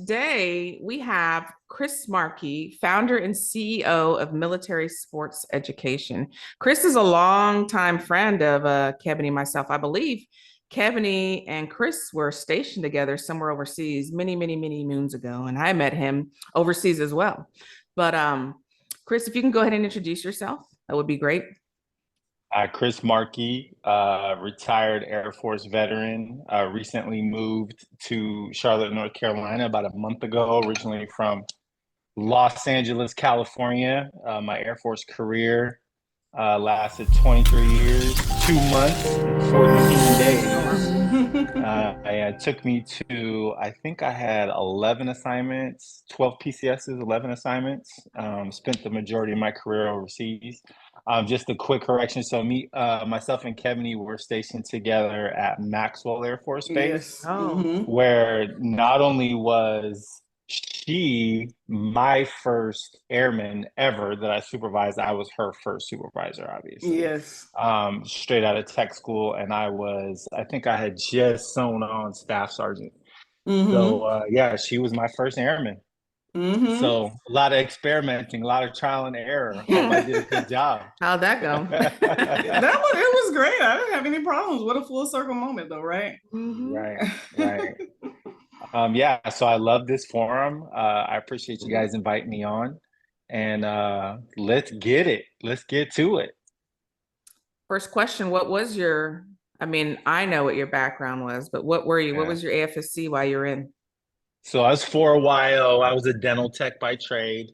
today we have Chris Markey, founder and CEO of Military Sports Education. Chris is a longtime friend of Kevin and myself. I believe Kevin and Chris were stationed together somewhere overseas many moons ago, and I met him overseas as well. But Chris, if you can go ahead and introduce yourself, that would be great. Chris Markey, retired Air Force veteran, recently moved to Charlotte, North Carolina about a month ago, originally from Los Angeles, California. My Air Force career lasted 23 years, 2 months, and 14 days. It took me to, I think I had 11 assignments, 12 PCSs, 11 assignments. Spent the majority of my career overseas. Just a quick correction. So myself and Kevin were stationed together at Maxwell Air Force Base, Yes. Mm-hmm. where not only was she my first airman ever that I supervised, I was her first supervisor, obviously. Yes. Straight out of tech school, and I think I had just sewn on staff sergeant. Mm-hmm. So yeah, she was my first airman. Mm-hmm. So a lot of experimenting, a lot of trial and error. Hope I did a good job. How'd that go? It was great. I didn't have any problems. What a full circle moment, though, right? Mhm. Right. Yeah, so I love this forum. I appreciate you guys inviting me on, and let's get it. Let's get to it. First question, I mean, I know what your background was, but what were you? What was your AFSC while you were in? So I was 4YO. I was a dental tech by trade.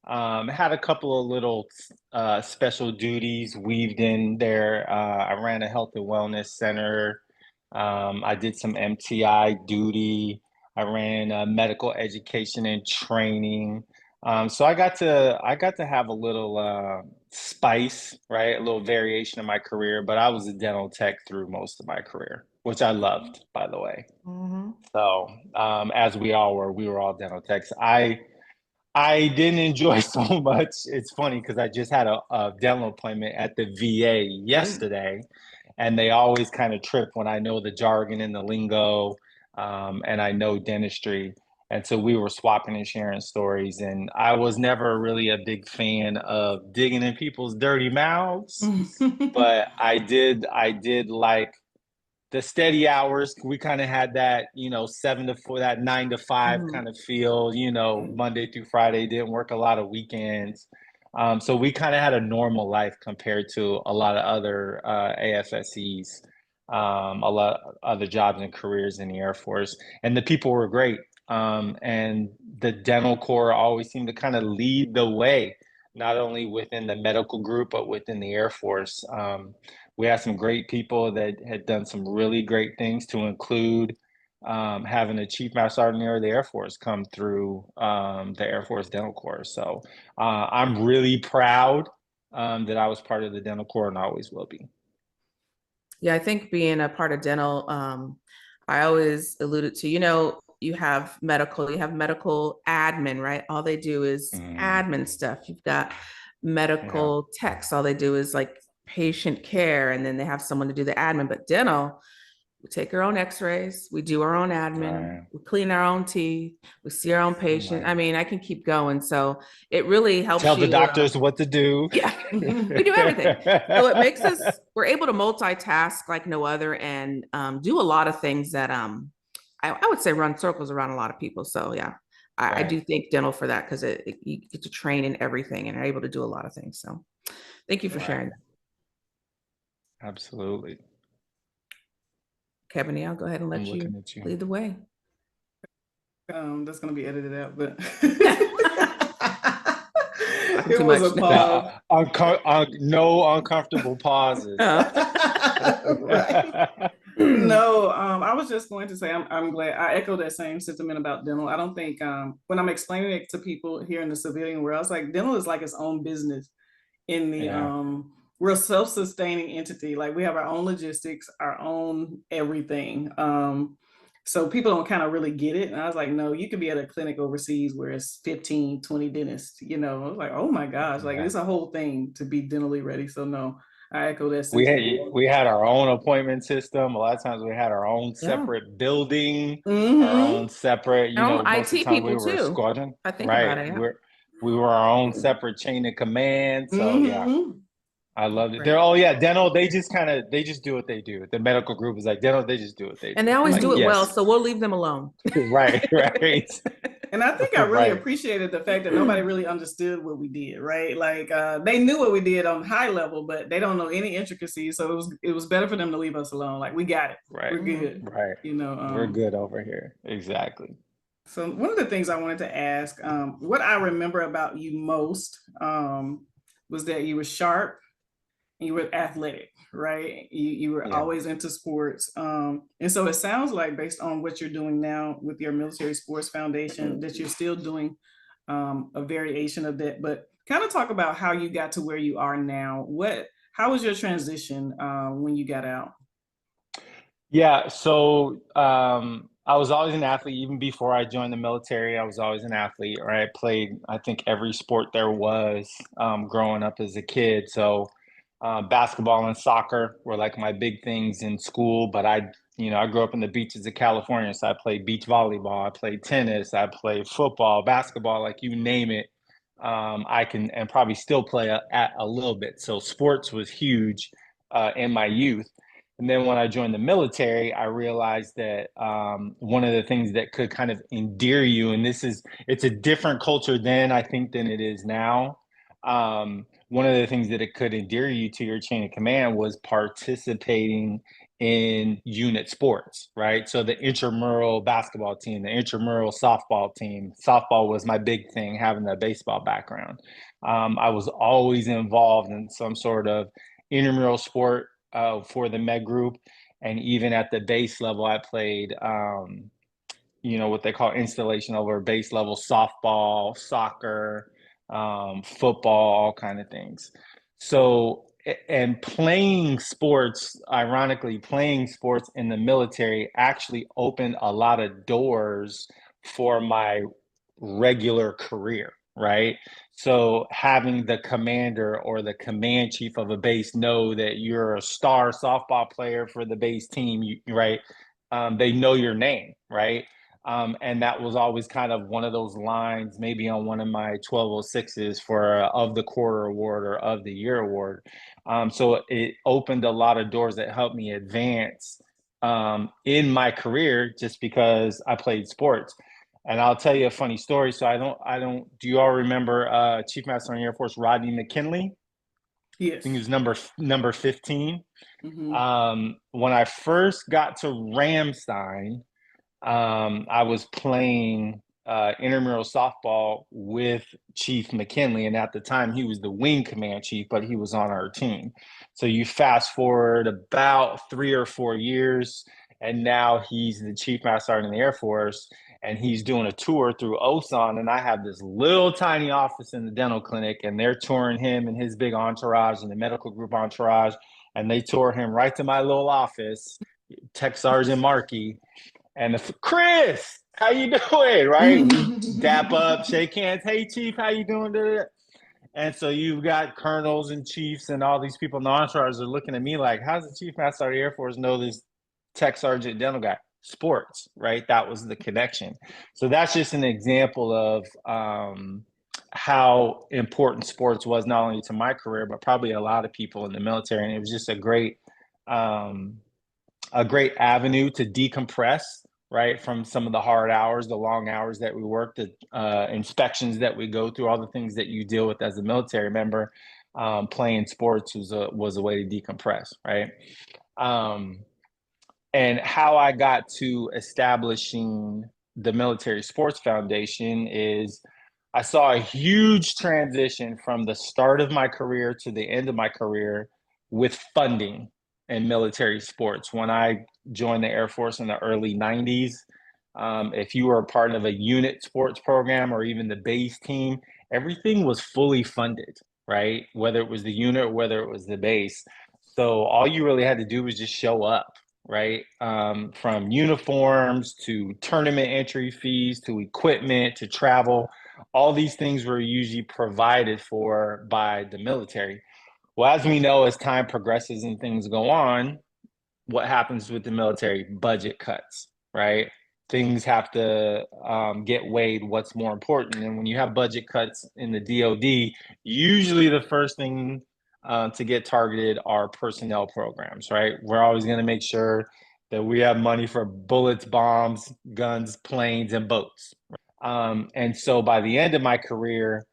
Had a couple of little special duties weaved in there. I ran a health and wellness center. I did some MTI duty. I ran medical education and training. So I got to have a little spice, right? A little variation in my career, but I was a dental tech through most of my career, which I loved, by the way. Mm-hmm. So as we were all dental techs. I didn't enjoy so much. It's funny because I just had a dental appointment at the VA yesterday, and they always kind of trip when I know the jargon and the lingo, and I know dentistry. And so we were swapping and sharing stories, and I was never really a big fan of digging in people's dirty mouths, but I did like the steady hours. We kind of had that, 7 to 4, that 9 to 5 kind of feel, Monday through Friday, didn't work a lot of weekends. So we kind of had a normal life compared to a lot of other AFSEs, a lot of other jobs and careers in the Air Force. And the people were great. And the dental corps always seemed to kind of lead the way, not only within the medical group, but within the Air Force. We had some great people that had done some really great things, to include having a chief master sergeant of the Air Force come through the Air Force Dental Corps. So I'm really proud that I was part of the Dental Corps, and I always will be. Yeah, I think being a part of dental, I always alluded to, you have medical admin, right? All they do is admin stuff. You've got medical techs. All they do is like patient care, and then they have someone to do the admin. But dental, we take our own x-rays, we do our own admin, we clean our own teeth, we see our own patient. I mean, I can keep going. So it really helps tell you the doctors what to do. Yeah, we do everything. So it makes we're able to multitask like no other, and do a lot of things that I would say run circles around a lot of people. So yeah, I do thank dental for that, because you get to train in everything and are able to do a lot of things. So thank you for sharing that. Absolutely. Kevin, I'll go ahead and let you lead the way. That's going to be edited out, but it was a pause. No uncomfortable pauses. Right. No, I was just going to say I'm glad. I echo that same sentiment about dental. I don't think when I'm explaining it to people here in the civilian world, I was like, dental is like its own business in the we're a self-sustaining entity. Like, we have our own logistics, our own everything. So people don't kind of really get it. And I was like, no, you could be at a clinic overseas where it's 15, 20 dentists, I was like, oh my gosh, like it's a whole thing to be dentally ready. So no, I echo that sentiment. We had our own appointment system. A lot of times we had our own Yeah. separate building, our Mm-hmm. own separate, Our own most of the IT time we people were a too. squadron, I think right? about it. Yeah. We were our own separate chain of command. So yeah, Mm-hmm. I loved it. Great. They're, oh yeah, dental, they just do what they do. The medical group is like dental, they just do what they And do. they always Like, do it well, yes, so we'll leave them alone. right, right, And I think I really right. appreciated the fact that nobody really understood what we did, right? Like they knew what we did on high level, but they don't know any intricacies. So it was better for them to leave us alone. Like we got it, Right. we're good, Right. you know. We're good over here. Exactly. So one of the things I wanted to ask, what I remember about you most was that you were sharp and you were athletic, right? You were Yeah. always into sports. And so it sounds like based on what you're doing now with your Military Sports Foundation, that you're still doing a variation of that, but kind of talk about how you got to where you are now. How was your transition when you got out? Yeah, so I was always an athlete. Even before I joined the military, I was always an athlete, or I played, I think, every sport there was growing up as a kid. So basketball and soccer were like my big things in school. But I grew up in the beaches of California, so I played beach volleyball, I played tennis, I played football, basketball, like you name it. I can and probably still play at a little bit. So sports was huge in my youth. And then when I joined the military, I realized that one of the things that could kind of endear you, and it's a different culture then, I think, than it is now. One of the things that it could endear you to your chain of command was participating in unit sports, right? So the intramural basketball team, the intramural softball team. Softball was my big thing, having the baseball background. I was always involved in some sort of intramural sport for the med group, and even at the base level, I played, what they call installation over base level softball, soccer, football, all kind of things. So, and playing sports, ironically, playing sports in the military actually opened a lot of doors for my regular career, right? So having the commander or the command chief of a base know that you're a star softball player for the base team, right? They know your name, right? And that was always kind of one of those lines, maybe on one of my 1206s for of the quarter award or of the year award. So it opened a lot of doors that helped me advance in my career just because I played sports. And I'll tell you a funny story. So do you all remember Chief Master on Air Force Rodney McKinley? I think he Yes. was number 15. Mm-hmm. When I first got to Ramstein, I was playing intramural softball with Chief McKinley, and at the time he was the wing command chief, but he was on our team. So you fast forward about 3 or 4 years, and now he's the chief master sergeant in the Air Force, and he's doing a tour through Osan, and I have this little tiny office in the dental clinic, and they're touring him and his big entourage and the medical group entourage, and they tour him right to my little office, Tech Sergeant Markey, and Chris, how you doing? Right? We dap up, shake hands. Hey, Chief, how you doing? And so you've got colonels and chiefs and all these people in the entourage are looking at me like, how's the Chief Master of the Air Force know this tech sergeant dental guy? Sports, right? That was the connection. So that's just an example of how important sports was not only to my career, but probably a lot of people in the military. And it was just um, a great avenue to decompress, right, from some of the hard hours, the long hours that we work, the inspections that we go through, all the things that you deal with as a military member. Playing sports was a way to decompress, right? Um, and how I got to establishing the Military Sports Foundation is I saw a huge transition from the start of my career to the end of my career with funding in military sports. When I joined the Air Force in the early 90s, if you were a part of a unit sports program or even the base team, everything was fully funded, right? Whether it was the unit or whether it was the base. So all you really had to do was just show up, right? From uniforms to tournament entry fees to equipment to travel, all these things were usually provided for by the military. Well, as we know, as time progresses and things go on, what happens with the military? Budget cuts, right? Things have to get weighed what's more important. And when you have budget cuts in the DoD, usually the first thing to get targeted are personnel programs, right? We're always going to make sure that we have money for bullets, bombs, guns, planes, and boats. And so by the end of my career,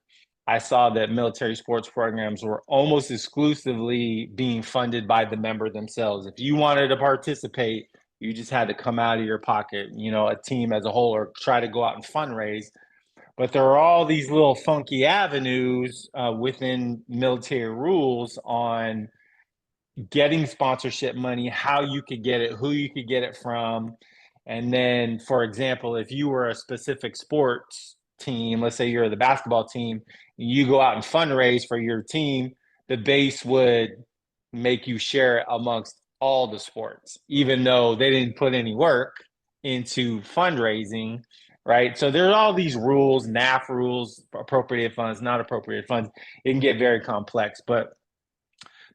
I saw that military sports programs were almost exclusively being funded by the member themselves. If you wanted to participate, you just had to come out of your pocket, a team as a whole, or try to go out and fundraise. But there are all these little funky avenues within military rules on getting sponsorship money, how you could get it, who you could get it from. And then, for example, if you were a specific sports team, let's say you're the basketball team, you go out and fundraise for your team, the base would make you share it amongst all the sports, even though they didn't put any work into fundraising, right? So there's all these rules, NAF rules, appropriated funds, not appropriated funds. It can get very complex, but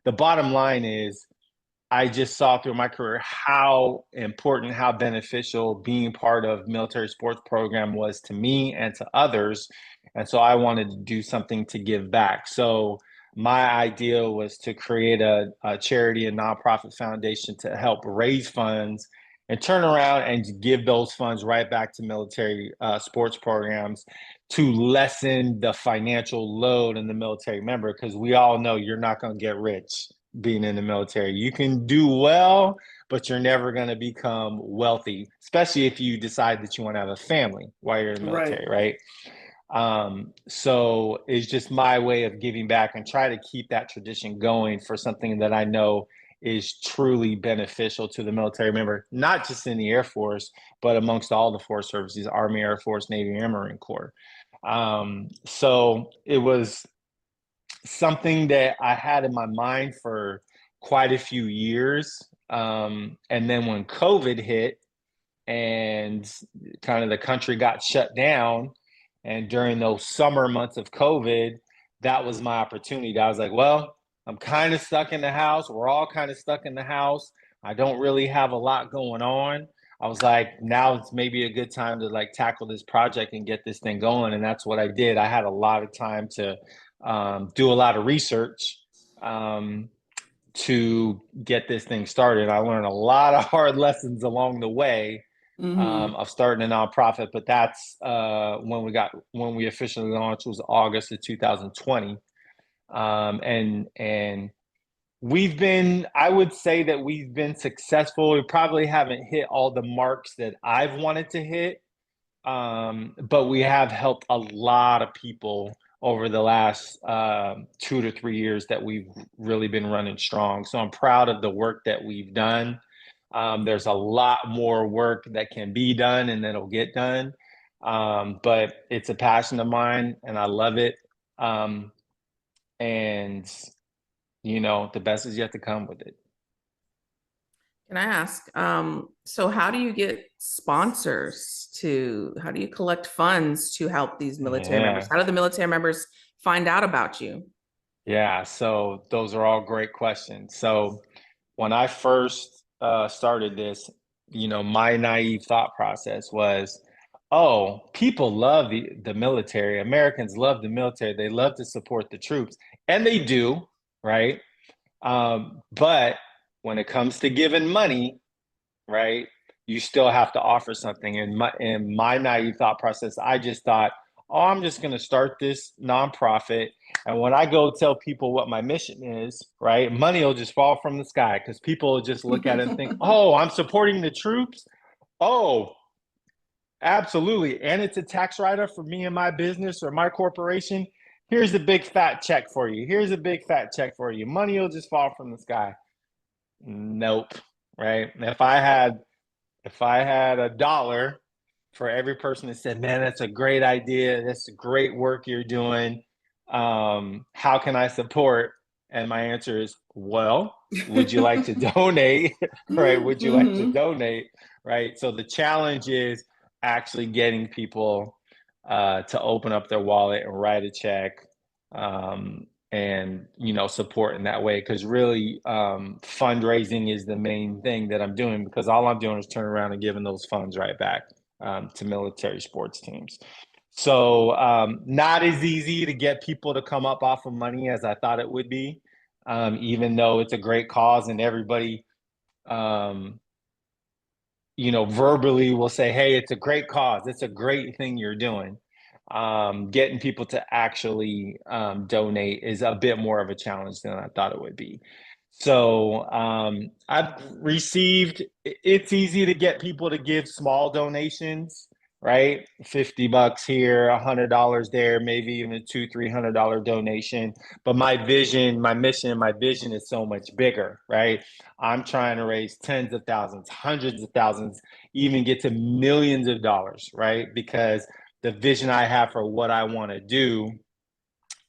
the bottom line is I just saw through my career how important, how beneficial being part of military sports program was to me and to others. And so I wanted to do something to give back. So my idea was to create a charity and nonprofit foundation to help raise funds and turn around and give those funds right back to military sports programs to lessen the financial load in the military member, because we all know you're not going to get rich being in the military. You can do well, but you're never going to become wealthy, especially if you decide that you want to have a family while you're in the military, right? So it's just my way of giving back and try to keep that tradition going for something that I know is truly beneficial to the military member, not just in the Air Force, but amongst all the force services, Army, Air Force, Navy, and Marine Corps. So it was something that I had in my mind for quite a few years. And then when COVID hit and kind of the country got shut down, and during those summer months of COVID, that was my opportunity. I was like, well, I'm kind of stuck in the house. We're all kind of stuck in the house. I don't really have a lot going on. I was like, now it's maybe a good time to like tackle this project and get this thing going. And that's what I did. I had a lot of time to do a lot of research to get this thing started. I learned a lot of hard lessons along the way of starting a nonprofit, but that's when we officially launched was August of 2020. And I would say that we've been successful. We probably haven't hit all the marks that I've wanted to hit, but we have helped a lot of people over the last 2 to 3 years that we've really been running strong. So I'm proud of the work that we've done. There's a lot more work that can be done and that'll get done. But it's a passion of mine and I love it. And the best is yet to come with it. Can I ask, so how do you get sponsors how do you collect funds to help these military members? How do the military members find out about you? Yeah, so those are all great questions. So when I first started this, my naive thought process was, oh, people love the military. Americans love the military. They love to support the troops, and they do, right? But when it comes to giving money, right, you still have to offer something. In my naive thought process, I just thought, oh, I'm just going to start this nonprofit. And when I go tell people what my mission is, right, money will just fall from the sky because people will just look at it and think, oh, I'm supporting the troops. Oh, absolutely. And it's a tax write-off for me and my business or my corporation. Here's a big fat check for you. Here's a big fat check for you. Money will just fall from the sky. Nope. Right. If I had $1 for every person that said, man, that's a great idea. That's great work you're doing. How can I support? And my answer is, well, would you like to donate? Right? Would you like to donate? Right? So the challenge is actually getting people to open up their wallet and write a check. support in that way. Because really, fundraising is the main thing that I'm doing, because all I'm doing is turning around and giving those funds right back to military sports teams. So not as easy to get people to come up off of money as I thought it would be, even though it's a great cause and everybody, verbally will say, hey, it's a great cause. It's a great thing you're doing. Getting people to actually donate is a bit more of a challenge than I thought it would be. So I've received, it's easy to get people to give small donations, right? $50 here, $100 there, maybe even a $200-$300 donation. But my vision, my mission, my vision is so much bigger, right? I'm trying to raise tens of thousands, hundreds of thousands, even get to millions of dollars, right? Because the vision I have for what I want to do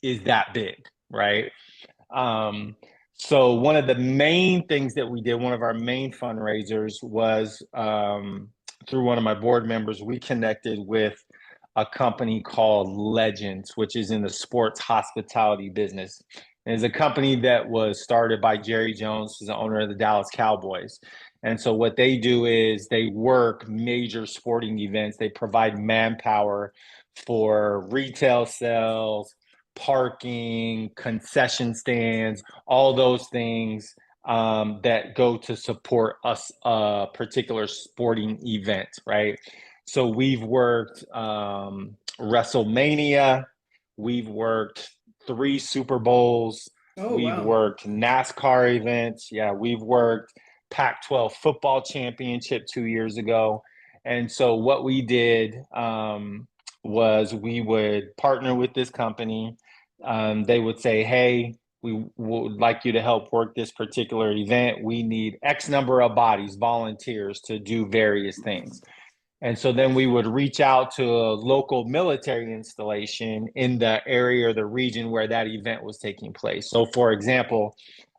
is that big, right? So one of the main things that we did, one of our main fundraisers was through one of my board members, we connected with a company called Legends, which is in the sports hospitality business. And it's a company that was started by Jerry Jones, who's the owner of the Dallas Cowboys. And so what they do is they work major sporting events. They provide manpower for retail sales, parking, concession stands, all those things that go to support a particular sporting event, right? So we've worked WrestleMania, we've worked 3 Super Bowls, we've worked NASCAR events, we've worked Pac-12 football championship 2 years ago. And so what we did was we would partner with this company. They would say, hey, we would like you to help work this particular event. We need X number of bodies, volunteers to do various things. And so then we would reach out to a local military installation in the area or the region where that event was taking place. So for example,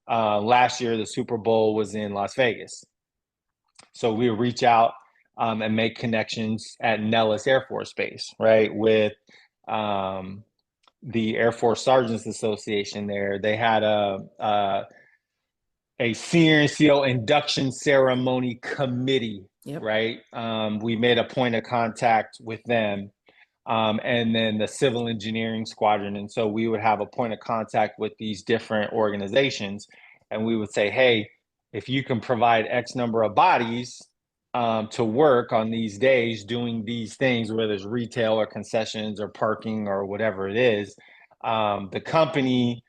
last year, the Super Bowl was in Las Vegas. So we would reach out and make connections at Nellis Air Force Base, right? With the Air Force Sergeants Association there. They had a CNCO induction ceremony committee, right? We made a point of contact with them, and then the civil engineering squadron. And so we would have a point of contact with these different organizations, and we would say, hey, if you can provide X number of bodies to work on these days doing these things, whether it's retail or concessions or parking or whatever it is, the company,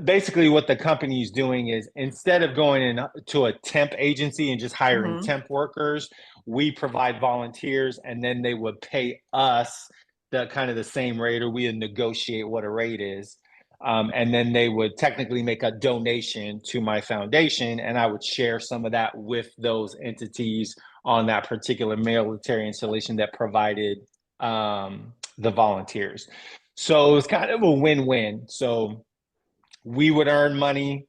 basically what the company is doing is, instead of going in to a temp agency and just hiring temp workers, we provide volunteers, and then they would pay us the kind of the same rate, or we would negotiate what a rate is. And then they would technically make a donation to my foundation, and I would share some of that with those entities on that particular military installation that provided the volunteers. So it was kind of a win-win. So we would earn money,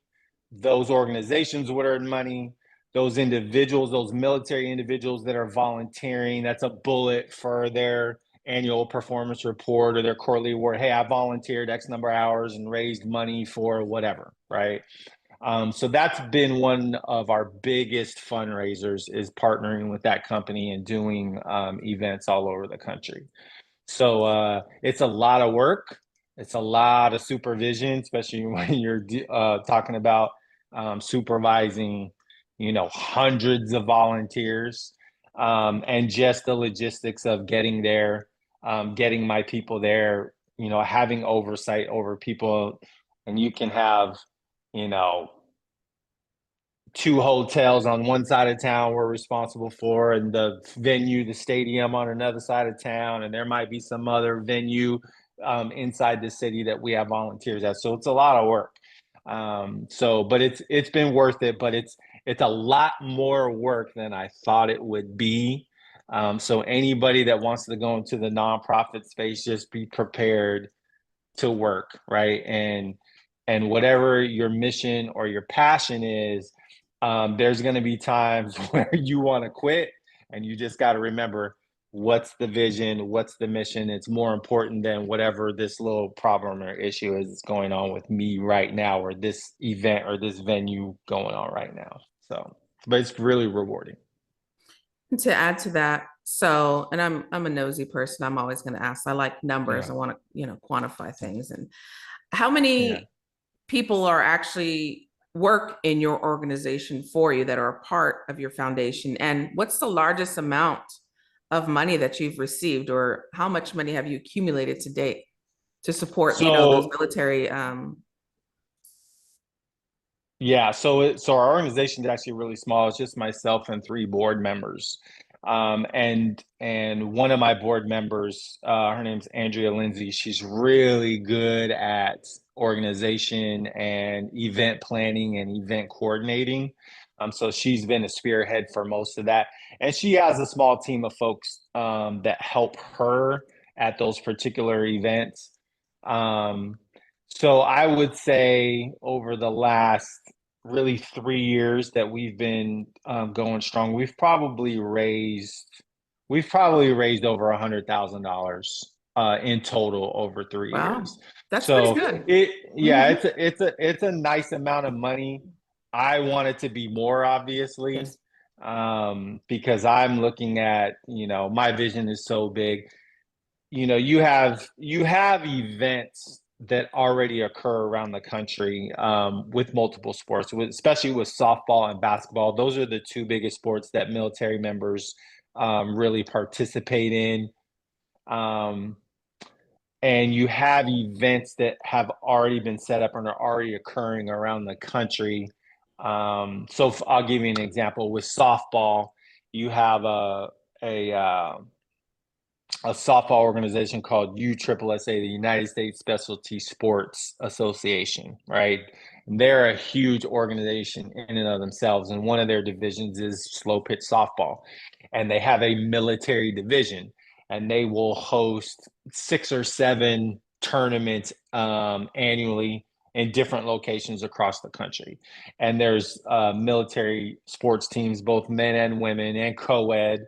those organizations would earn money, those individuals, those military individuals that are volunteering, that's a bullet for their annual performance report or their quarterly award. Hey, I volunteered X number of hours and raised money for whatever, right? So that's been one of our biggest fundraisers, is partnering with that company and doing events all over the country. So it's a lot of work. It's a lot of supervision, especially when you're talking about supervising, hundreds of volunteers, and just the logistics of getting there, getting my people there, having oversight over people. And you can have, 2 hotels on one side of town we're responsible for, and the venue, the stadium, on another side of town, and there might be some other venue inside the city that we have volunteers at. So it's a lot of work. But it's been worth it, but it's a lot more work than I thought it would be. So anybody that wants to go into the nonprofit space, just be prepared to work, right? And whatever your mission or your passion is, there's going to be times where you want to quit, and you just got to remember, what's the vision, what's the mission. It's more important than whatever this little problem or issue is going on with me right now, or this event or this venue going on right now. So, but it's really rewarding. To add to that, so, and I'm a nosy person. I'm always going to ask. I like numbers. Yeah. I want to, quantify things. And how Yeah. many people are actually work in your organization for you that are a part of your foundation? And what's the largest amount of money that you've received, or how much money have you accumulated to date to support, those So military yeah, so our organization is actually really small. It's just myself and three board members. And one of my board members, her name's Andrea Lindsay. She's really good at organization and event planning and event coordinating. So she's been a spearhead for most of that. And she has a small team of folks that help her at those particular events. Um, so I would say over the last really 3 years that we've been going strong, we've probably raised over $100,000 in total over 3 years. wow, that's pretty So good. yeah, it's a nice amount of money. I want it to be more, obviously, Yes. because I'm looking at, my vision is so big. You have events that already occur around the country with multiple sports, especially with softball and basketball. Those are the two biggest sports that military members really participate in. Um, and you have events that have already been set up and are already occurring around the country. So I'll give you an example. With softball, you have a softball organization called USSSA, the United States Specialty Sports Association, right? And they're a huge organization in and of themselves, and one of their divisions is slow pitch softball, and they have a military division, and they will host 6 or 7 tournaments annually in different locations across the country. And there's military sports teams, both men and women, and co-ed,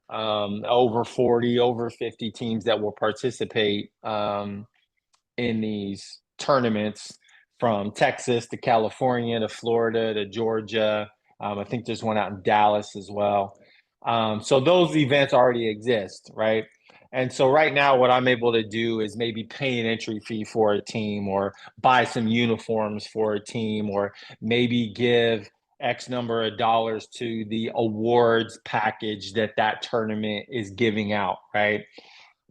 over 40, over 50 teams that will participate in these tournaments, from Texas to California to Florida to Georgia. I think there's one out in Dallas as well. So those events already exist, right? And so right now, what I'm able to do is maybe pay an entry fee for a team, or buy some uniforms for a team, or maybe give X number of dollars to the awards package that tournament is giving out, right?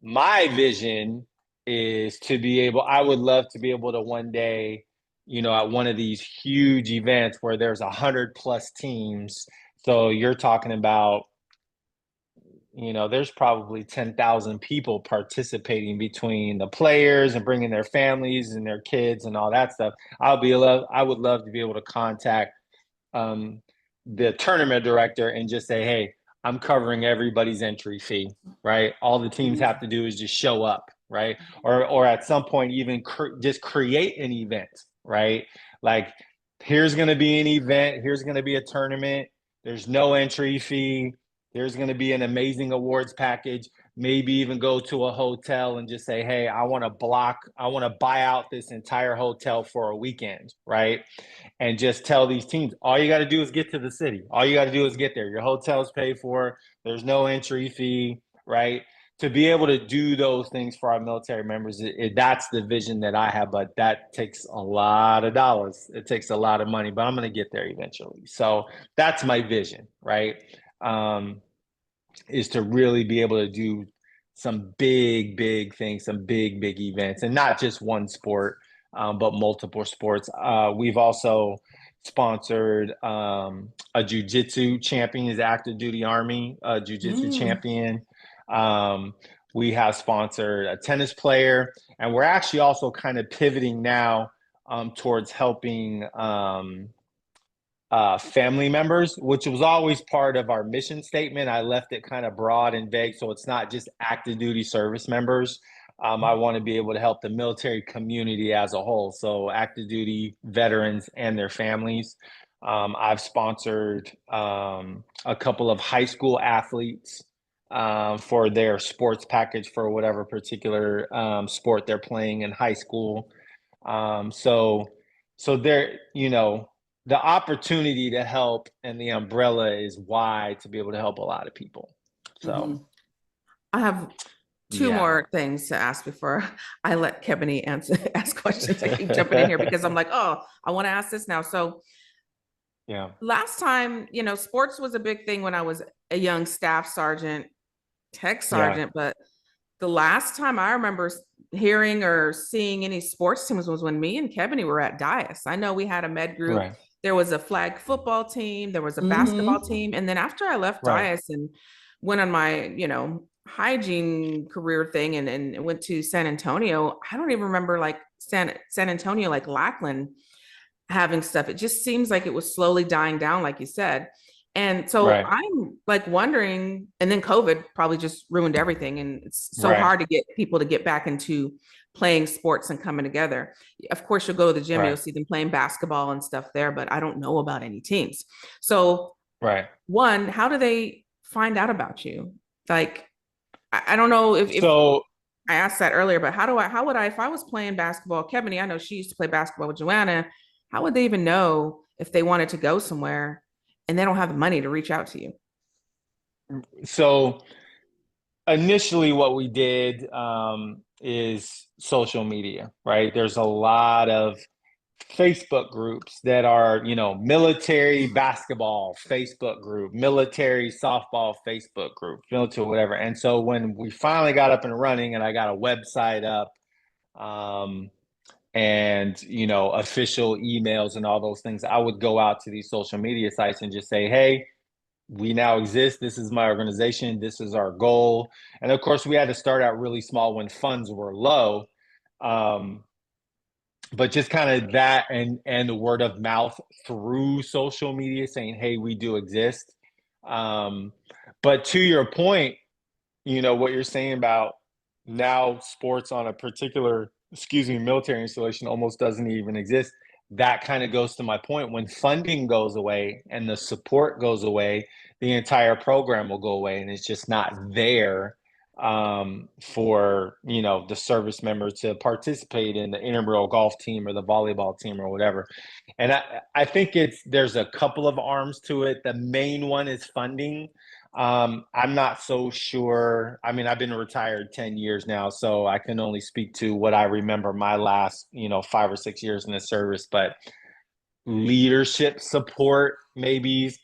My vision is I would love to be able to one day, at one of these huge events where there's 100+ teams. So you're talking about, there's probably 10,000 people participating between the players and bringing their families and their kids and all that stuff. I would love to be able to contact um, the tournament director and just say, hey, I'm covering everybody's entry fee, right? All the teams have to do is just show up, right? Or at some point, even just create an event, right? Like, here's going to be an event, here's going to be a tournament, there's no entry fee, there's going to be an amazing awards package. Maybe even go to a hotel and just say, hey, I want to buy out this entire hotel for a weekend, right? And just tell these teams, all you got to do is get to the city. All you got to do is get there. Your hotel's paid for. There's no entry fee, right? To be able to do those things for our military members, that's the vision that I have, but that takes a lot of dollars. It takes a lot of money, but I'm going to get there eventually. So that's my vision, right? Is to really be able to do some big, big things, some big, big events, and not just one sport, but multiple sports. We've also sponsored a jujitsu champion, is active duty Army, a jujitsu champion. We have sponsored a tennis player, and we're actually also kind of pivoting now towards helping family members, which was always part of our mission statement. I left it kind of broad and vague, so it's not just active duty service members. I want to be able to help the military community as a whole, so active duty veterans and their families. I've sponsored a couple of high school athletes for their sports package for whatever particular sport they're playing in high school. So there, the opportunity to help and the umbrella is wide to be able to help a lot of people. So I have two more things to ask before I let Kebony ask questions. I keep jumping in here because I'm like, oh, I want to ask this now. So last time, sports was a big thing when I was a young staff sergeant, tech sergeant, but the last time I remember hearing or seeing any sports teams was when me and Kebony were at Dias. I know we had a med group. Right. There was a flag football team. There was a basketball team. And then after I left Dias and went on my, hygiene career thing and went to San Antonio, I don't even remember like San Antonio, like Lackland having stuff. It just seems like it was slowly dying down, like you said. And so I'm like wondering, and then COVID probably just ruined everything. And it's so hard to get people to get back into playing sports and coming together. Of course, you'll go to the gym, you'll see them playing basketball and stuff there, but I don't know about any teams. So one, how do they find out about you? Like, I don't know if I asked that earlier, but how would I, if I was playing basketball, Kebony, I know she used to play basketball with Joanna, how would they even know if they wanted to go somewhere and they don't have the money to reach out to you? So initially what we did is social media, right? There's a lot of Facebook groups that are, military basketball Facebook group, military softball Facebook group, military whatever. And so when we finally got up and running and I got a website up, and official emails and all those things, I would go out to these social media sites and just say, hey, we now exist. This is my organization. This is our goal. And of course, we had to start out really small when funds were low. But just kind of that and the word of mouth through social media saying, hey, we do exist. But to your point, what you're saying about now sports on a particular military installation almost doesn't even exist. That kind of goes to my point. When funding goes away and the support goes away, the entire program will go away, and it's just not there for the service member to participate in the intramural golf team or the volleyball team or whatever. And I think there's a couple of arms to it. The main one is funding. I'm not so sure. I mean, I've been retired 10 years now, so I can only speak to what I remember my last, 5 or 6 years in the service, but leadership support maybe,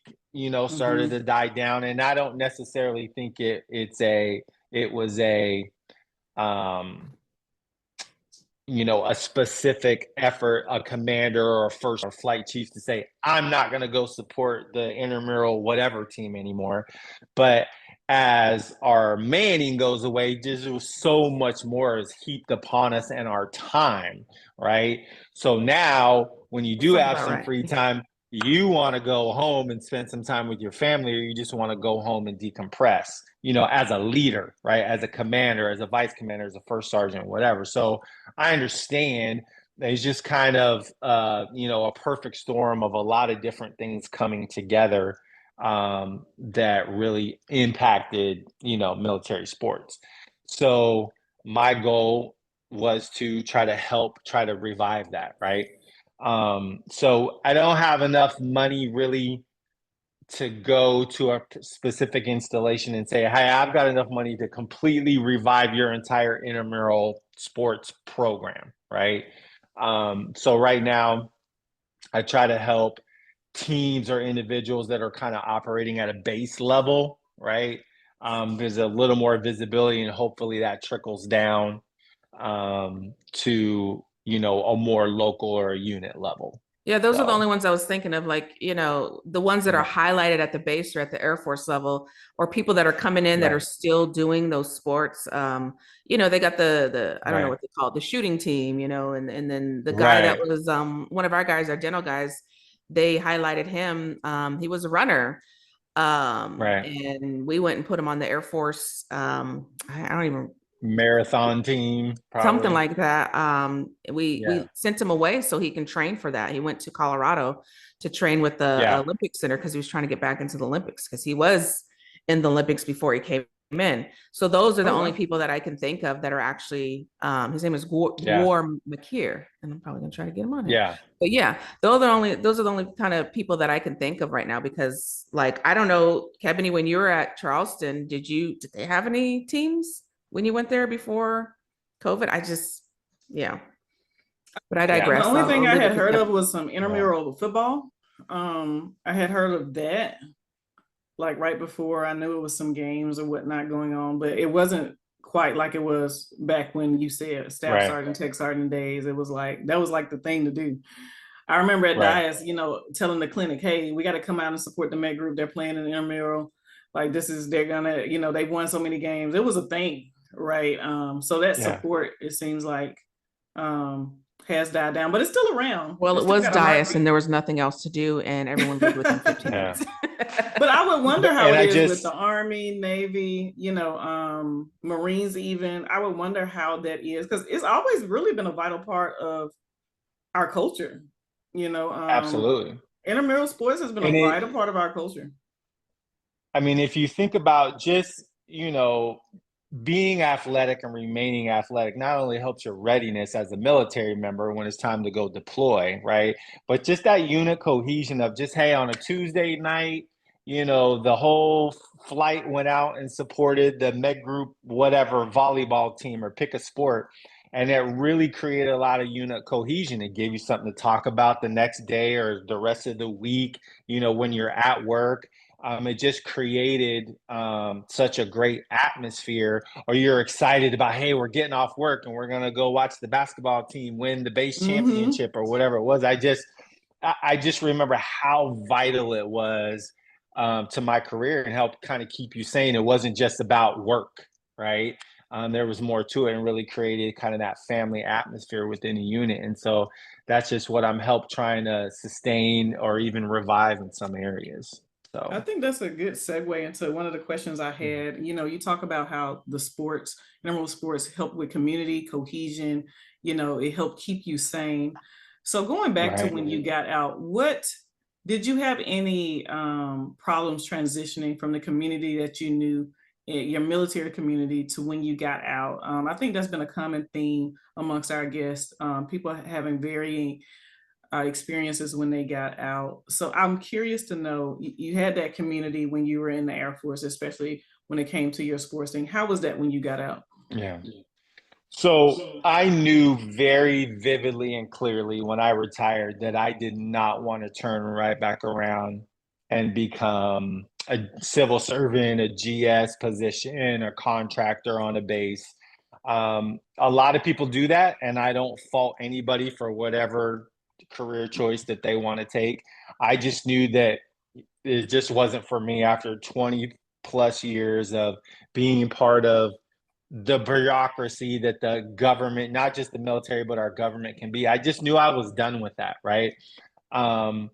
started to die down. And I don't necessarily think it was a specific effort, a commander or a first or flight chief to say, I'm not going to go support the intramural whatever team anymore. But as our manning goes away, just so much more is heaped upon us and our time, right? So now when you do have some free time, you want to go home and spend some time with your family, or you just want to go home and decompress, as a leader, right? As a commander, as a vice commander, as a first sergeant, whatever. So I understand it's just kind of, a perfect storm of a lot of different things coming together that really impacted, military sports. So my goal was to try to revive that, right? So I don't have enough money really to go to a specific installation and say, hey, I've got enough money to completely revive your entire intramural sports program, right? So right now, I try to help teams or individuals that are kind of operating at a base level, right? There's a little more visibility, and hopefully that trickles down to a more local or a unit level. Yeah, those are the only ones I was thinking of, like, the ones that are highlighted at the base or at the Air Force level, or people that are coming in that are still doing those sports. They got the I don't know what they call it, the shooting team, and then the guy that was one of our guys, our dental guys, they highlighted him. He was a runner. And we went and put him on the Air Force. I don't even marathon team, probably. Something like that. We sent him away so he can train for that. He went to Colorado to train with the Olympic Center because he was trying to get back into the Olympics, because he was in the Olympics before he came in. So those are the Oh, only wow. people that I can think of that are actually, his name is Yeah. War McKeer, and I'm probably gonna try to get him on here. Yeah. But yeah, those are the only kind of people that I can think of right now, because like, I don't know, Kebony, when you were at Charleston, did they have any teams when you went there before COVID? Yeah, but I Yeah, the digress. only thing I'll I leave it had to heard Kevin. of was some Yeah. intramural football. I had heard of that, like right before I knew it was some games or whatnot going on, but it wasn't quite like it was back when you said staff Right. sergeant, tech sergeant days. It was like that was like the thing to do. I remember at Right. Dias, telling the clinic, "Hey, we got to come out and support the Met group. They're playing in intramural. Like they're gonna, they've won so many games. It was a thing, right? So that Yeah. support, it seems like, has died down, but it's still around. Well, It's it still was got a Dias heartbeat. and there was nothing else to do, and everyone lived within 15 Yeah. minutes. But I would wonder how And it I is with just, the Army, Navy, Marines even. I would wonder how that is, because it's always really been a vital part of our culture. You know, um, absolutely. intramural sports has been a And vital part of our culture. I mean, if you think about just, being athletic and remaining athletic not only helps your readiness as a military member when it's time to go deploy, right? But just that unit cohesion of just, hey, on a Tuesday night, the whole flight went out and supported the Med Group, whatever, volleyball team, or pick a sport. And it really created a lot of unit cohesion. It gave you something to talk about the next day or the rest of the week, when you're at work. It just created such a great atmosphere. Or you're excited about, hey, we're getting off work and we're gonna go watch the basketball team win the base Mm-hmm. championship or whatever it was. I just remember how vital it was to my career and helped kind of keep you sane. It wasn't just about work, right? There was more to it, and really created kind of that family atmosphere within a unit. And so that's just what I'm helped trying to sustain or even revive in some areas. I So. think that's a good segue into one of the questions I had. You talk about how the intramural sports help with community cohesion, it helped keep you sane. So going back to Right. when you got out, what did you have any problems transitioning from the community that you knew, your military community, to when you got out? I think that's been a common theme amongst our guests, people having varying experiences when they got out. So I'm curious to know, you had that community when you were in the Air Force, especially when it came to your sports thing. How was that when you got out? Yeah. So I knew very vividly and clearly when I retired that I did not want to turn right back around and become a civil servant, a GS position, a contractor on a base. A lot of people do that, and I don't fault anybody for whatever career choice that they want to take. I just knew that it just wasn't for me after 20 plus years of being part of the bureaucracy that the government, not just the military, but our government can be. I just knew I was done with that, right? Um,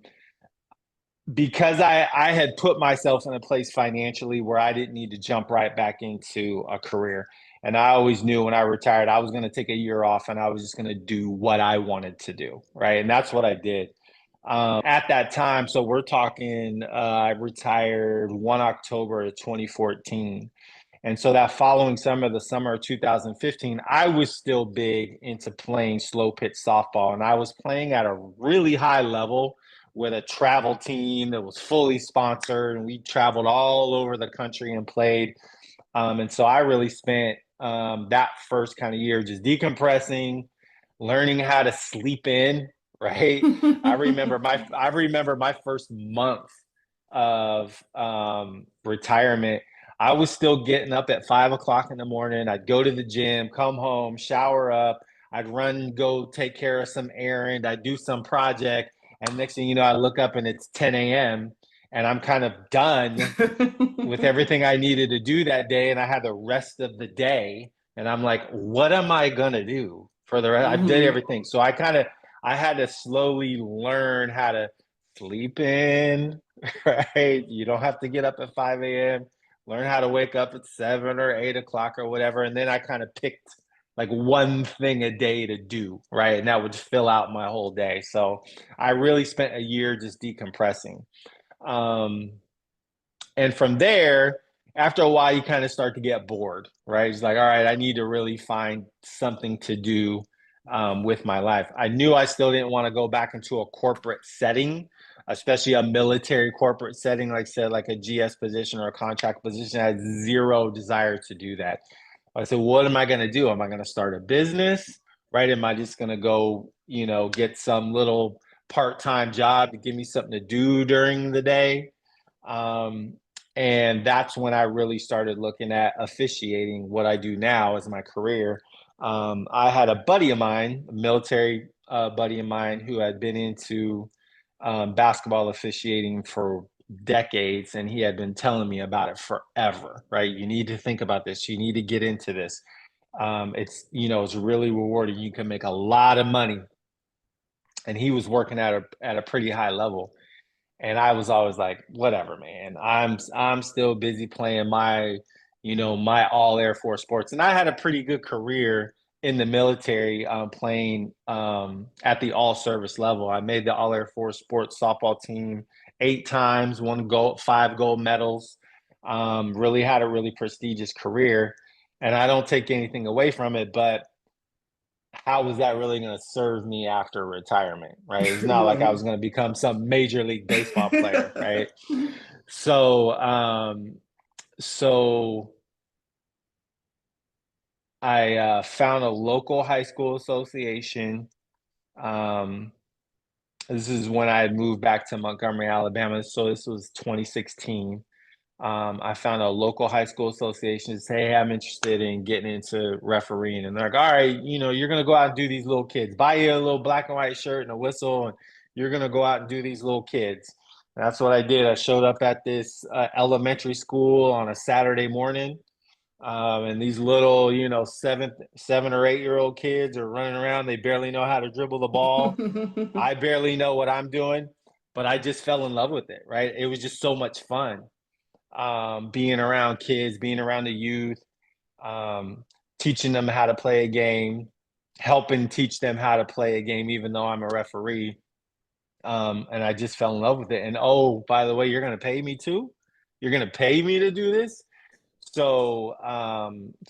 because I had put myself in a place financially where I didn't need to jump right back into a career. And I always knew when I retired, I was going to take a year off and I was just going to do what I wanted to do, right? And that's what I did. At that time, so we're talking, I retired 1 October of 2014. And so that following summer, the summer of 2015, I was still big into playing slow pitch softball. And I was playing at a really high level with a travel team that was fully sponsored. And we traveled all over the country and played. And so I really spent that first kind of year just decompressing, learning how to sleep in, right? I remember my first month of retirement. I was still getting up at 5 o'clock in the morning. I'd go to the gym, come home, shower up. I'd run, go take care of some errand. I'd do some project. And next thing you know, I look up and it's 10 a.m. and I'm kind of done with everything I needed to do that day. And I had the rest of the day. And I'm like, what am I going to do for the rest? I did Hmm. everything. So I had to slowly learn how to sleep in, right? You don't have to get up at 5 a.m. Learn how to wake up at 7 or 8 o'clock or whatever. And then I kind of picked like one thing a day to do, right? And that would fill out my whole day. So I really spent a year just decompressing. Um, and from there, after a while, you kind of start to get bored, right? It's like, all right, I need to really find something to do with my life. I knew I still didn't want to go back into a corporate setting, especially a military corporate setting, like I said, like a GS position or a contract position. I had zero desire to do that. I said, what am I going to do? Am I going to start a business, right? Am I just going to go, get some little part-time job to give me something to do during the day? Um, and that's when I really started looking at officiating, what I do now as my career. I had a buddy of mine, a military buddy of mine, who had been into basketball officiating for decades, and he had been telling me about it forever, right? You need to think about this. You need to get into this. It's really rewarding. You can make a lot of money. And he was working at a pretty high level. And I was always like, whatever, man. I'm still busy playing my all Air Force sports. And I had a pretty good career in the military, playing at the all service level. I made the all Air Force sports softball team 8 times, won gold, 5 gold medals. Really had a really prestigious career. And I don't take anything away from it, but how was that really going to serve me after retirement, right? It's not like I was going to become some major league baseball player, right? So, so I found a local high school association. Um, this is when I had moved back to Montgomery, Alabama. So this was 2016. I found a local high school association to say, hey, I'm interested in getting into refereeing. And they're like, all right, you're going to go out and do these little kids. Buy you a little black and white shirt and a whistle, and you're going to go out and do these little kids. And that's what I did. I showed up at this elementary school on a Saturday morning. And these little, 7 or 8 year old kids are running around. They barely know how to dribble the ball. I barely know what I'm doing, but I just fell in love with it, right? It was just so much fun, being around kids, being around the youth, um, teaching them how to play a game, helping teach them how to play a game, even though I'm a referee. And I just fell in love with it. And oh, by the way, you're going to pay me too? You're going to pay me to do this? So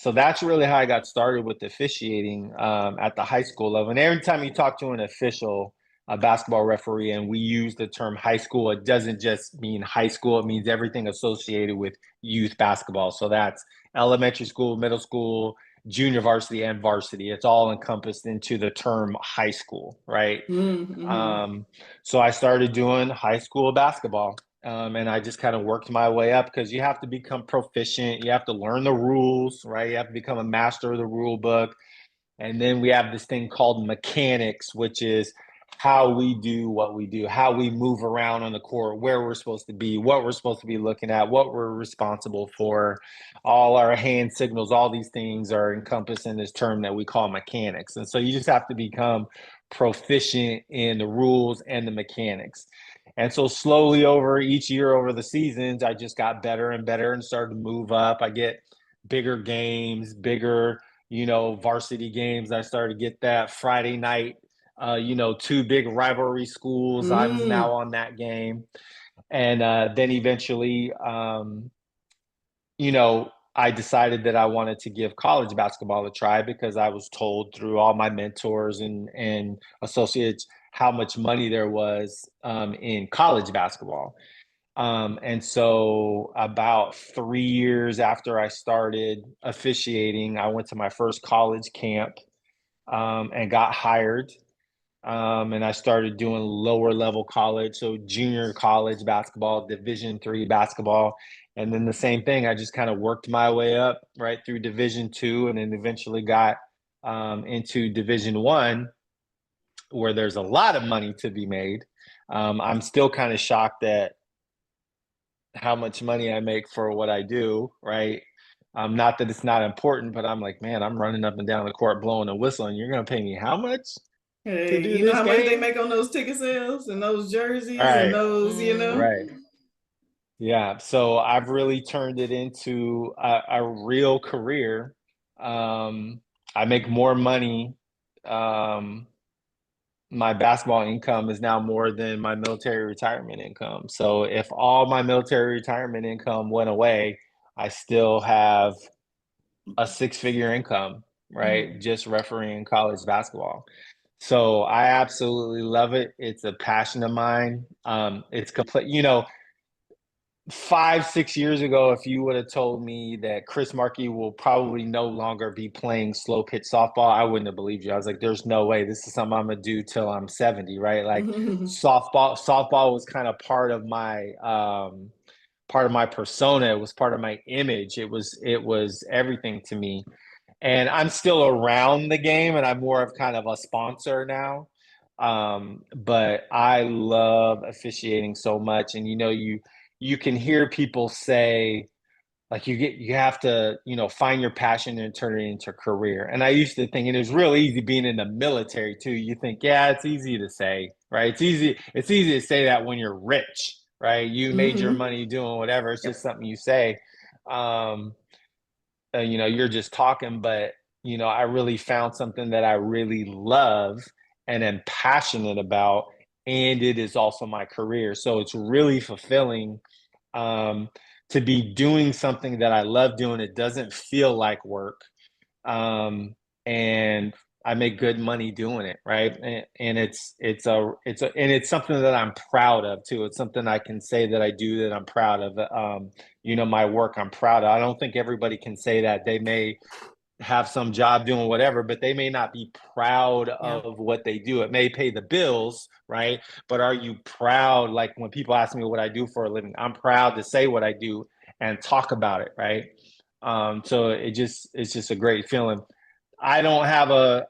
that's really how I got started with officiating at the high school level. And every time you talk to an official, a basketball referee, and we use the term high school, it doesn't just mean high school. It means everything associated with youth basketball. So that's elementary school, middle school, junior varsity, and varsity. It's all encompassed into the term high school, right? Mm-hmm. So I started doing high school basketball. And I just kind of worked my way up because you have to become proficient. You have to learn the rules, right? You have to become a master of the rule book. And then we have this thing called mechanics, which is how we do what we do, how we move around on the court, where we're supposed to be, what we're supposed to be looking at, what we're responsible for. All our hand signals, all these things are encompassed in this term that we call mechanics. And so you just have to become proficient in the rules and the mechanics. And so slowly over each year, over the seasons, I just got better and better and started to move up. I get bigger games, bigger, varsity games. I started to get that Friday night, 2 big rivalry schools. I'm Mm. now on that game. And then eventually, I decided that I wanted to give college basketball a try because I was told through all my mentors and associates how much money there was in college basketball. And so about 3 years after I started officiating, I went to my first college camp, and got hired. And I started doing lower level college, so junior college basketball, Division III basketball. And then the same thing, I just kind of worked my way up right through Division II, and then eventually got into Division I, where there's a lot of money to be made. I'm still kind of shocked at how much money I make for what I do, right? Not that it's not important, but I'm like, man, I'm running up and down the court blowing a whistle, and you're gonna pay me how much to Hey, do you know this how much they game? make on those ticket sales and those jerseys and Right, Mm. right. Yeah. So I've really turned it into a real career. Um, I make more money. Um, my basketball income is now more than my military retirement income. So if all my military retirement income went away, I still have a six-figure income, right? Just refereeing college basketball. So I absolutely love it. It's a passion of mine. It's complete, 5, 6 years ago, if you would have told me that Chris Markey will probably no longer be playing slow pitch softball, I wouldn't have believed you. I was like, there's no way. This is something I'm gonna do till I'm 70, right? Like softball was kind of part of my persona. It was part of my image. It was everything to me. And I'm still around the game, and I'm more of kind of a sponsor now. But I love officiating so much, and you can hear people say, like, you have to find your passion and turn it into a career. And I used to think, and it was real easy being in the military too. You think, yeah, it's easy to say, right? It's easy to say that when you're rich, right? You made your money doing whatever. It's just something you say. um you're just talking, but I really found something that I really love and am passionate about, and it is also my career. So it's really fulfilling, um, to be doing something that I love doing. It doesn't feel like work, and I make good money doing it, right? And it's something that I'm proud of too. It's something I can say that I do that I'm proud of. My work I'm proud of. I don't think everybody can say that. They may have some job doing whatever, but they may not be proud of what they do. It may pay the bills, right? But are you proud? Like when people ask me what I do for a living, I'm proud to say what I do and talk about it, right? So it's just a great feeling. I have a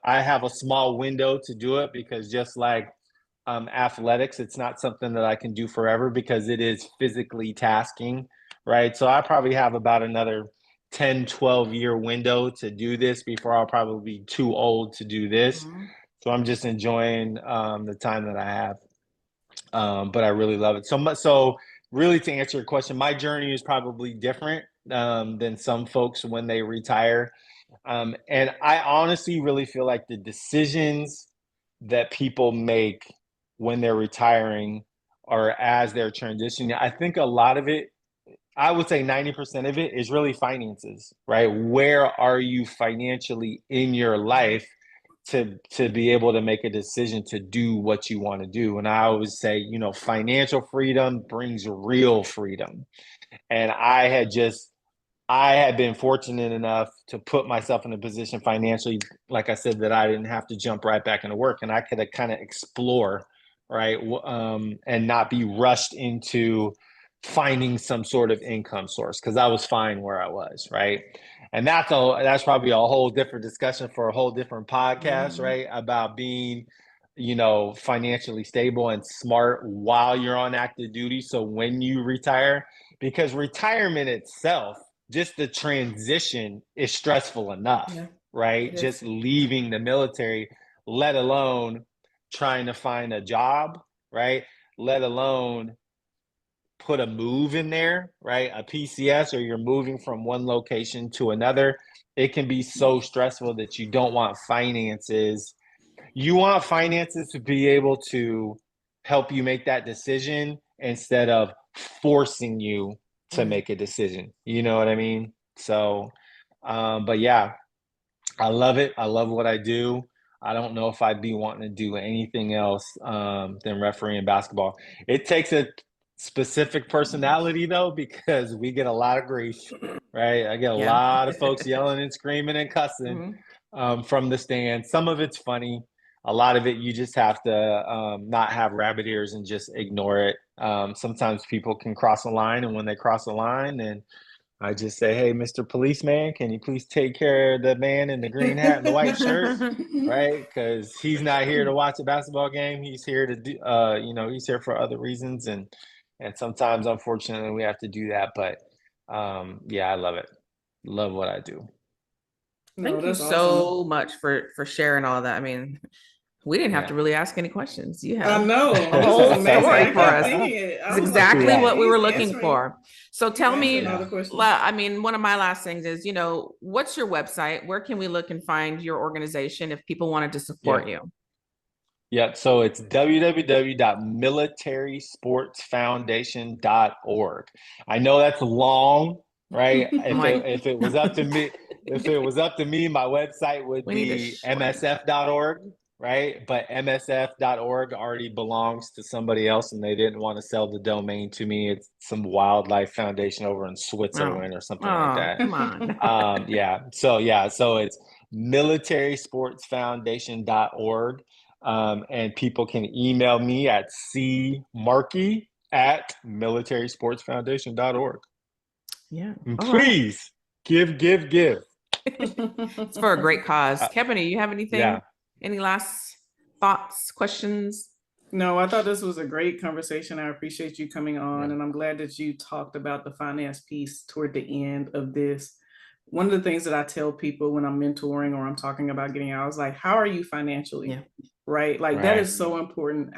small window to do it because just like athletics, it's not something that I can do forever because it is physically tasking, right? So I probably have about another 10, 12 year window to do this before I'll probably be too old to do this. So I'm just enjoying the time that I have. But I really love it so much. So really, to answer your question, my journey is probably different than some folks when they retire. And I honestly really feel like the decisions that people make when they're retiring or as they're transitioning, I think a lot of it, I would say 90% of it is really finances, right? Where are you financially in your life to be able to make a decision to do what you want to do? And I always say, financial freedom brings real freedom. And I had been fortunate enough to put myself in a position financially, like I said, that I didn't have to jump right back into work, and I could kind of explore, right, and not be rushed into finding some sort of income source because I was fine where I was, right. And that's probably a whole different discussion for a whole different podcast, right, about being financially stable and smart while you're on active duty. So when you retire, because retirement itself, just the transition is stressful enough, right? Just leaving the military, let alone trying to find a job, right? Let alone put a move in there, right? A PCS, or you're moving from one location to another. It can be so stressful that you don't want finances. You want finances to be able to help you make that decision instead of forcing you to make a decision. You know what I mean? So, but yeah, I love it. I love what I do. I don't know if I'd be wanting to do anything else than refereeing basketball. It takes a specific personality though, because we get a lot of grief, right? I get a lot of folks yelling and screaming and cussing from the stand. Some of it's funny. A lot of it, you just have to not have rabbit ears and just ignore it. Sometimes people can cross a line, and when they cross a line, and I just say, "Hey, Mr. Policeman, can you please take care of the man in the green hat and the white shirt?" Right? Because he's not here to watch a basketball game. He's here to do, he's here for other reasons, and sometimes, unfortunately, we have to do that. But yeah, I love it. Love what I do. Thank you so much for sharing all that. I mean, we didn't have to really ask any questions. You have I know. a This whole is amazing. story I for kept us. thinking it. It's exactly what we were looking for. So tell me, all the questions. I mean, one of my last things is, what's your website? Where can we look and find your organization if people wanted to support you? Yeah, so it's www.militarysportsfoundation.org. I know that's long, right? I'm like, If it was up to me, if it was up to me, my website would we need to be shorten it. msf.org, right? But msf.org already belongs to somebody else, and they didn't want to sell the domain to me. It's some wildlife foundation over in Switzerland or something like Oh, that. come on. So it's militarysportsfoundation.org. And people can email me at cmarkey@militarysportsfoundation.org. Yeah. And All right. please give. It's for a great cause. Uh, Kevin, do you have anything? yeah. Any last thoughts, questions? No, I thought this was a great conversation. I appreciate you coming on, Yeah. and I'm glad that you talked about the finance piece toward the end of this. One of the things that I tell people when I'm mentoring or I'm talking about getting out, I was like, how are you financially? Yeah. Right? Like that Right. is so important,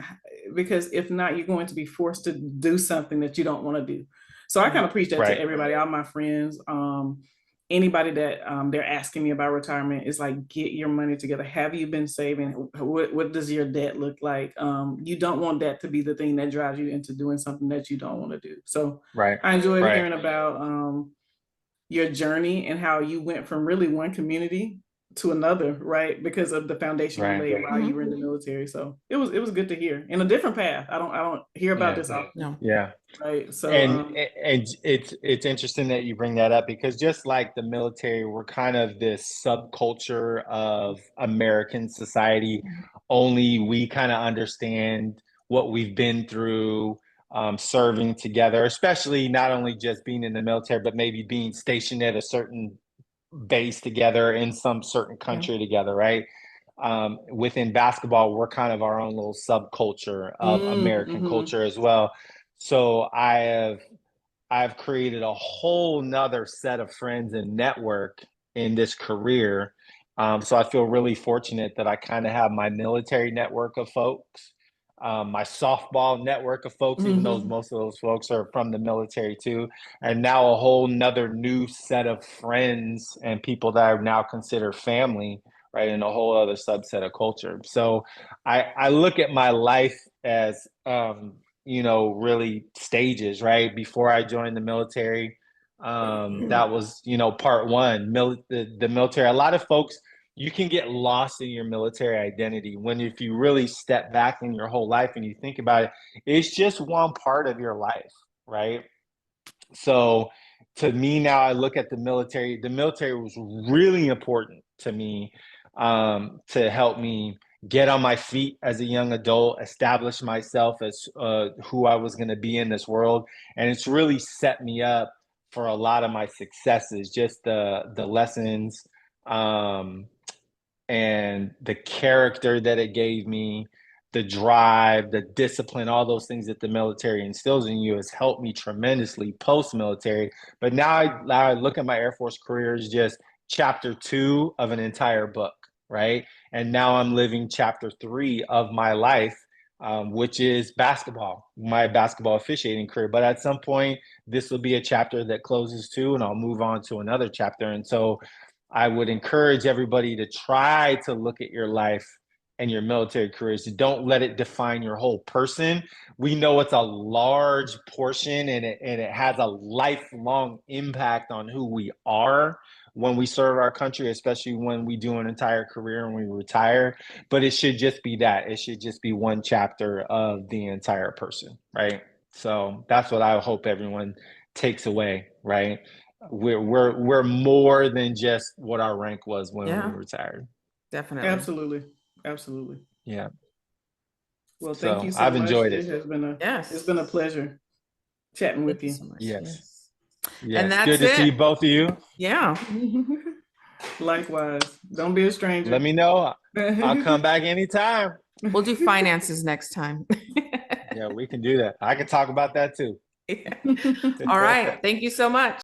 because if not, you're going to be forced to do something that you don't want to do. So I kind of preach that Right. to everybody, all my friends. Anybody that they're asking me about retirement is like, get your money together. Have you been saving? What does your debt look like? You don't want that to be the thing that drives you into doing something that you don't want to do. So Right. I enjoyed Right. hearing about your journey and how you went from really one community to another, right? Because of the foundation you Right. laid while you were in the military. So it was good to hear, in a different path. I don't hear about Yeah. this often, No. Yeah. right? So And it's interesting that you bring that up, because just like the military, we're kind of this subculture of American society. Only we kind of understand what we've been through, serving together, especially not only just being in the military, but maybe being stationed at a certain base together in some certain country together, right? Within basketball, we're kind of our own little subculture of American culture as well. So I've created a whole nother set of friends and network in this career. So I feel really fortunate that I kind of have my military network of folks, my softball network of folks, even though most of those folks are from the military too, and now a whole nother new set of friends and people that I now consider family, right, and a whole other subset of culture. So I look at my life as really stages, right? Before I joined the military, that was, part one. The military. A lot of folks, you can get lost in your military identity when, if you really step back in your whole life and you think about it, it's just one part of your life, right? So to me now, I look at the military. The military was really important to me, to help me get on my feet as a young adult, establish myself as who I was going to be in this world, and it's really set me up for a lot of my successes. Just the lessons, um, and the character that it gave me, the drive, the discipline, all those things that the military instills in you has helped me tremendously post-military. But now I look at my Air Force career as just chapter 2 of an entire book, right? And now I'm living chapter 3 of my life, which is basketball, my basketball officiating career. But at some point, this will be a chapter that closes too, and I'll move on to another chapter. And so I would encourage everybody to try to look at your life and your military careers. Don't let it define your whole person. We know it's a large portion, and it has a lifelong impact on who we are when we serve our country, especially when we do an entire career and we retire. But it should just be that. It should just be one chapter of the entire person, right? So that's what I hope everyone takes away, right? We're more than just what our rank was when we retired. Definitely. Absolutely. Yeah. Well, thank So you so I've much. enjoyed It it. has been Yes. it's been a pleasure chatting with Thank you you. so much. Yes. And that's Good to see it. both of you. Yeah. Likewise. Don't be a stranger. Let me know. I'll come back anytime. We'll do finances next time. Yeah, we can do that. I can talk about that too. All right. Thank you so much.